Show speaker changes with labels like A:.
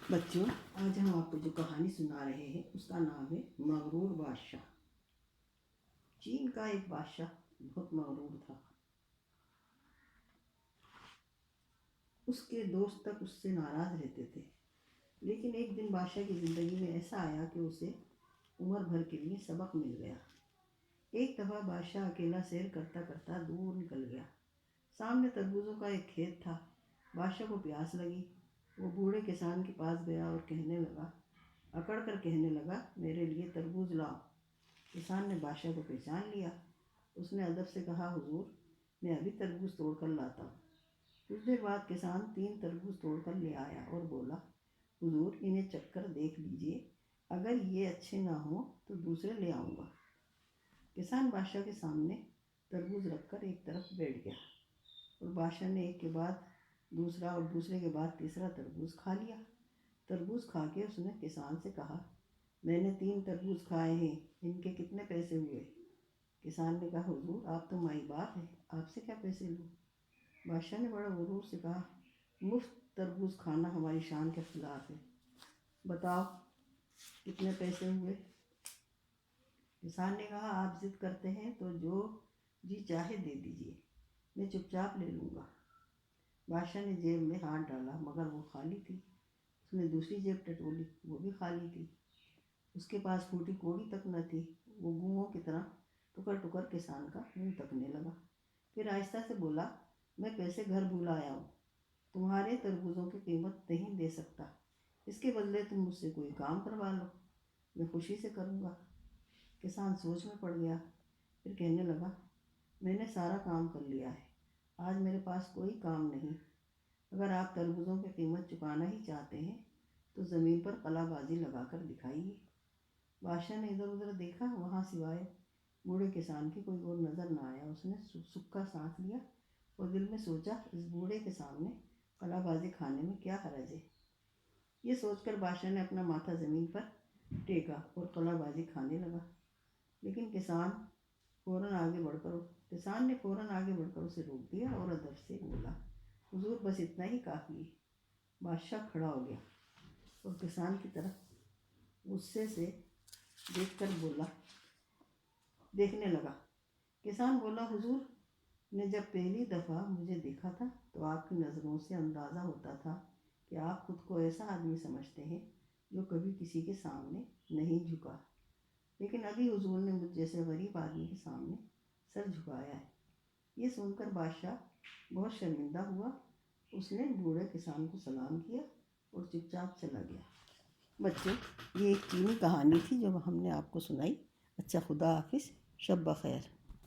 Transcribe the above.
A: بچوں، آج ہم آپ کو جو کہانی سنا رہے ہیں اس کا نام ہے مغرور بادشاہ۔ چین کا ایک بادشاہ بہت مغرور تھا۔ اس کے دوست تک اس سے ناراض رہتے تھے، لیکن ایک دن بادشاہ کی زندگی میں ایسا آیا کہ اسے عمر بھر کے لیے سبق مل گیا۔ ایک دفعہ بادشاہ اکیلا سیر کرتا کرتا دور نکل گیا۔ سامنے تربوزوں کا ایک کھیت تھا۔ بادشاہ کو پیاس لگی۔ وہ بوڑھے کسان کے پاس گیا اور اکڑ کر کہنے لگا، میرے لیے تربوز لاؤ۔ کسان نے بادشاہ کو پہچان لیا۔ اس نے ادب سے کہا، حضور، میں ابھی تربوز توڑ کر لاتا ہوں۔ کچھ دیر بعد کسان 3 تربوز توڑ کر لے آیا اور بولا، حضور، انہیں چکھ کر دیکھ لیجیے، اگر یہ اچھے نہ ہوں تو دوسرے لے آؤں گا۔ کسان بادشاہ کے سامنے تربوز رکھ کر ایک طرف بیٹھ گیا اور بادشاہ نے ایک کے بعد دوسرا اور دوسرے کے بعد تیسرا تربوز کھا لیا۔ تربوز کھا کے اس نے کسان سے کہا، میں نے 3 تربوز کھائے ہیں، ان کے کتنے پیسے ہوئے؟ کسان نے کہا، حضور، آپ تو مائی باپ ہیں، آپ سے کیا پیسے لوں؟ بادشاہ نے بڑے غرور سے کہا، مفت تربوز کھانا ہماری شان کے خلاف ہے، بتاؤ کتنے پیسے ہوئے؟ کسان نے کہا، آپ ضد کرتے ہیں تو جو جی چاہے دے دیجیے، میں چپ چاپ لے لوں گا۔ بادشاہ نے جیب میں ہاتھ ڈالا مگر وہ خالی تھی۔ اس نے دوسری جیب ٹٹولی، وہ بھی خالی تھی۔ اس کے پاس پھوٹی کوڑی تک نہ تھی۔ وہ گوؤں کی طرح ٹکر ٹکر کسان کا منہ تکنے لگا۔ پھر آہستہ سے بولا، میں پیسے گھر بھول آیا ہوں، تمہارے تربوزوں کی قیمت نہیں دے سکتا، اس کے بدلے تم مجھ سے کوئی کام کروا لو، میں خوشی سے کروں گا۔ کسان سوچ میں پڑ گیا، پھر کہنے لگا، میں نے سارا کام کر لیا ہے، آج میرے پاس کوئی کام نہیں۔ اگر آپ تربوزوں کی قیمت چکانا ہی چاہتے ہیں تو زمین پر قلع بازی لگا کر دکھائیے۔ بادشاہ نے ادھر ادھر دیکھا، وہاں سوائے بوڑھے کسان کی کوئی اور نظر نہ آیا۔ اس نے سکھا سانس لیا اور دل میں سوچا، اس بوڑھے کے سامنے قلع بازی کھانے میں کیا حرج ہے؟ یہ سوچ کر بادشاہ نے اپنا ماتھا زمین پر ٹیکا اور قلع بازی کھانے لگا۔ لیکن کسان نے فوراً آگے بڑھ کر اسے روک دیا اور ادب سے بولا، حضور، بس اتنا ہی کافی ہے۔ بادشاہ کھڑا ہو گیا اور کسان کی طرف غصے سے دیکھنے لگا۔ کسان بولا، حضور نے جب پہلی دفعہ مجھے دیکھا تھا تو آپ کی نظروں سے اندازہ ہوتا تھا کہ آپ خود کو ایسا آدمی سمجھتے ہیں جو کبھی کسی کے سامنے نہیں جھکا، لیکن ابھی حضور نے مجھ جیسے غریب آدمی کے سامنے سر جھکایا ہے۔ یہ سن کر بادشاہ بہت شرمندہ ہوا۔ اس نے بوڑھے کسان کو سلام کیا اور چپ چاپ چلا گیا۔ بچوں، یہ ایک چینی کہانی تھی جو ہم نے آپ کو سنائی۔ اچھا، خدا حافظ، شب بخیر۔